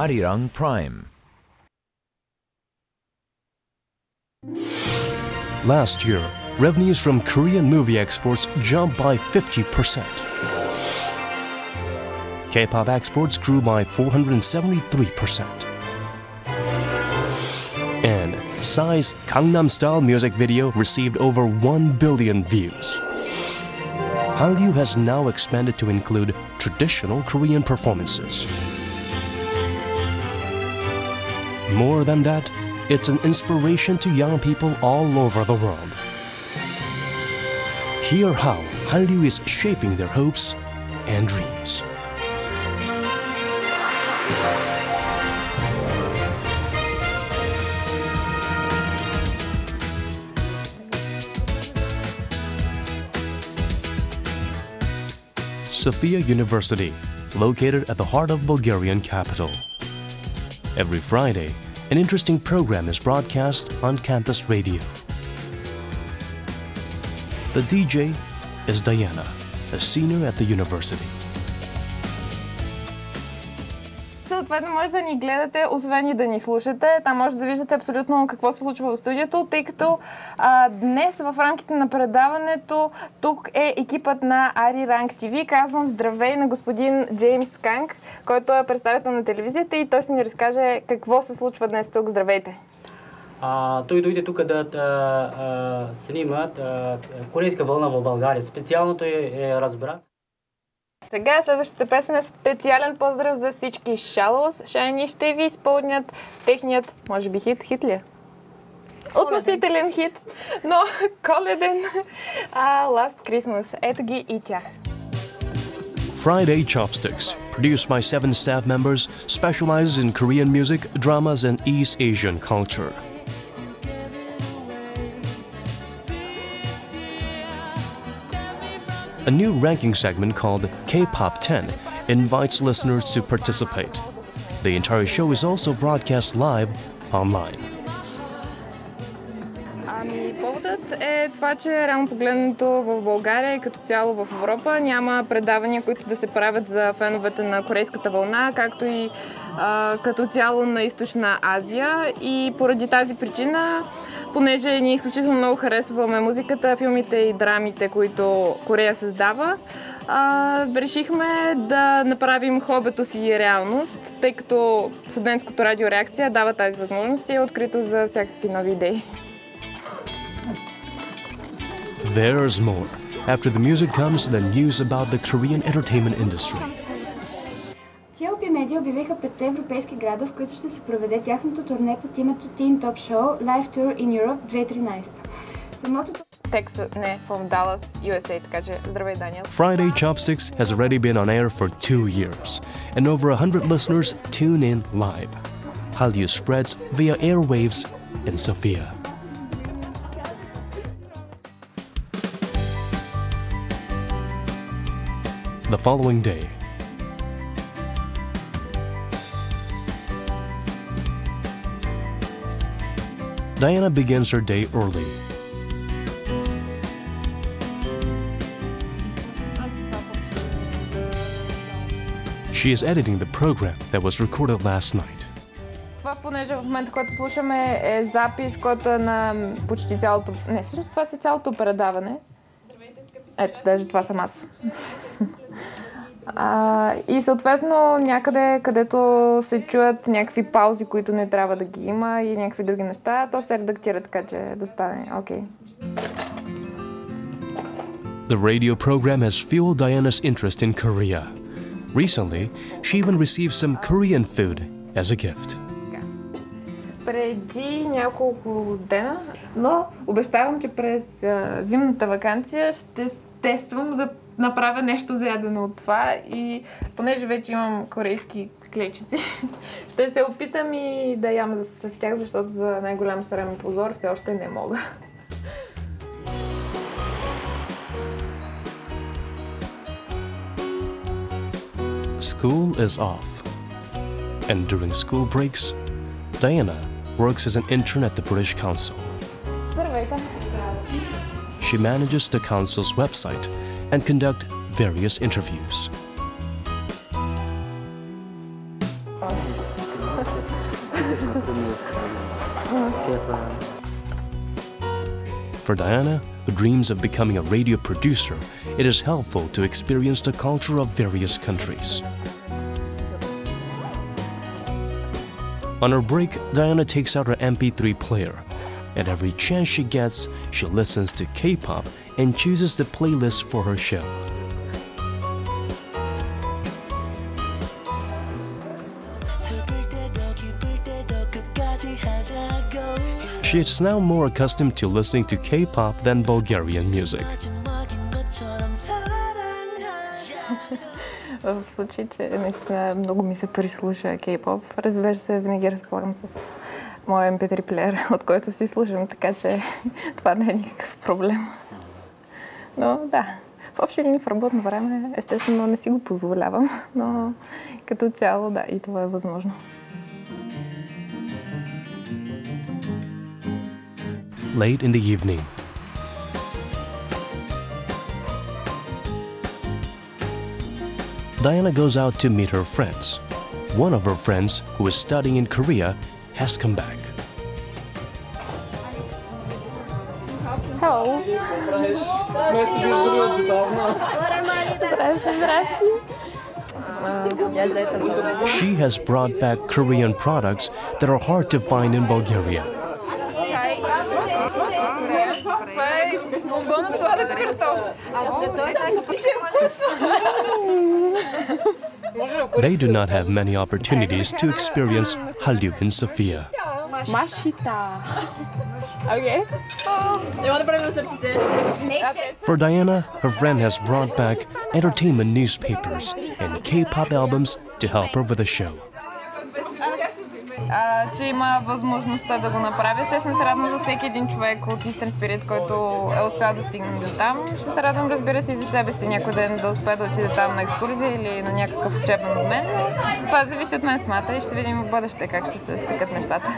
Arirang Prime. Last year, revenues from Korean movie exports jumped by 50%. K-pop exports grew by 473%. And Psy's Gangnam Style music video received over 1 billion views. Hallyu has now expanded to include traditional Korean performances. More than that, it's an inspiration to young people all over the world. Hear how Hallyu is shaping their hopes and dreams. Sofia University, located at the heart of Bulgarian capital. Every Friday, an interesting program is broadcast on campus radio. The DJ is Diana, a senior at the university. Съответно може да ни гледате, освен и да ни слушате. Там може да виждате абсолютно какво се случва в студиото, тъй като днес в рамките на предаването тук е екипът на Arirang TV. Казвам здравей на господин Джеймс Канг, който е представител на телевизията и той ще ни разкаже какво се случва днес тук. Здравейте! Той дойде тук да снимат корейска вълна в България. Специално той е разбра. Сега следващата песен е специален поздрав за всички Shallows. Shiny ще ви изпълнят техният, може би хит ли е? Относителен хит, но коледен Last Christmas. Ето ги и тях. Friday Chopsticks, produced by 7 staff members, specializes in Korean music, dramas, and East Asian culture. A new ranking segment called K-Pop 10 invites listeners to participate. The entire show is also broadcast live online. Поводът е това, че реално погледнато в България и като цяло в Европа няма предавания, които да се правят за феновете на корейската вълна, както и като цяло на Източна Азия. И поради тази причина, понеже ние изключително много харесваме музиката, филмите и драмите, които Корея създава, решихме да направим хобито си реалност, тъй като студентското радио Реакция дава тази възможност и е открито за всякакви нови идеи. There's more. After the music comes the news about the Korean entertainment industry. TLP Media обявиха 5 европейски града, в които ще се проведе тяхното турне под името Teen Top Show Live Tour in Europe 2013. Самото Texas, не, from Dallas, USA, така че здравей, Даниел. Friday Chopsticks has already been on air for 2 years, and over 100 listeners tune in live. Hallyu spreads via airwaves in Sofia. The following day, Diana begins her day early. She is editing the program that was recorded last night. Това, понеже в момента, който слушаме, е запис, който е на почти цялото... Не, всъщност това си цялото предаване. Ето, даже това съм аз. И съответно някъде, където се чуят някакви паузи, които не трябва да ги има и някакви други неща, то се редактира така, че да стане окей. The radio program has fueled Diana's interest in Korea. Recently, she even received some Korean food as a gift. Преди няколко дена, но обещавам, че през зимната ваканция ще тествам да направя нещо за ядене от това и понеже вече имам корейски клечици, ще се опитам и да ям с тях, защото за най-голям срамен позор все още не мога. School is off, and during school breaks, Diana works as an intern at the British Council. She manages the council's website and conduct various interviews. For Diana, who dreams of becoming a radio producer, it is helpful to experience the culture of various countries. On her break, Diana takes out her MP3 player. At every chance she gets, she listens to K-pop and chooses the playlist for her show. She is now more accustomed to listening to K-pop than Bulgarian music. В случай, че наистина много ми се прислуша K-pop, разбира се, винаги разполагам с моя MP3 плеер, от който си слушам, така че това не е никакъв проблем. Но да, в общи линии в работно време естествено не си го позволявам, но като цяло да, и това е възможно. Late in the evening. Diana goes out to meet her friends. One of her friends, who is studying in Korea, has come back. Hello! She has brought back Korean products that are hard to find in Bulgaria. They do not have many opportunities to experience Hallyu in Sofia. Машита! Okay. For Diana, her friend has brought back entertainment newspapers and K-pop albums to help her with the show. Че има възможността да го направя. Естествено се радвам за всеки един човек от Eastern Spirit, който е успял да стигне до там. Ще се радвам, разбира се, и за себе си някой ден да успее да отиде там на екскурзия или на някакъв учебен обмен. Това зависи от мен самата и ще видим в бъдеще как ще се стъкат нещата.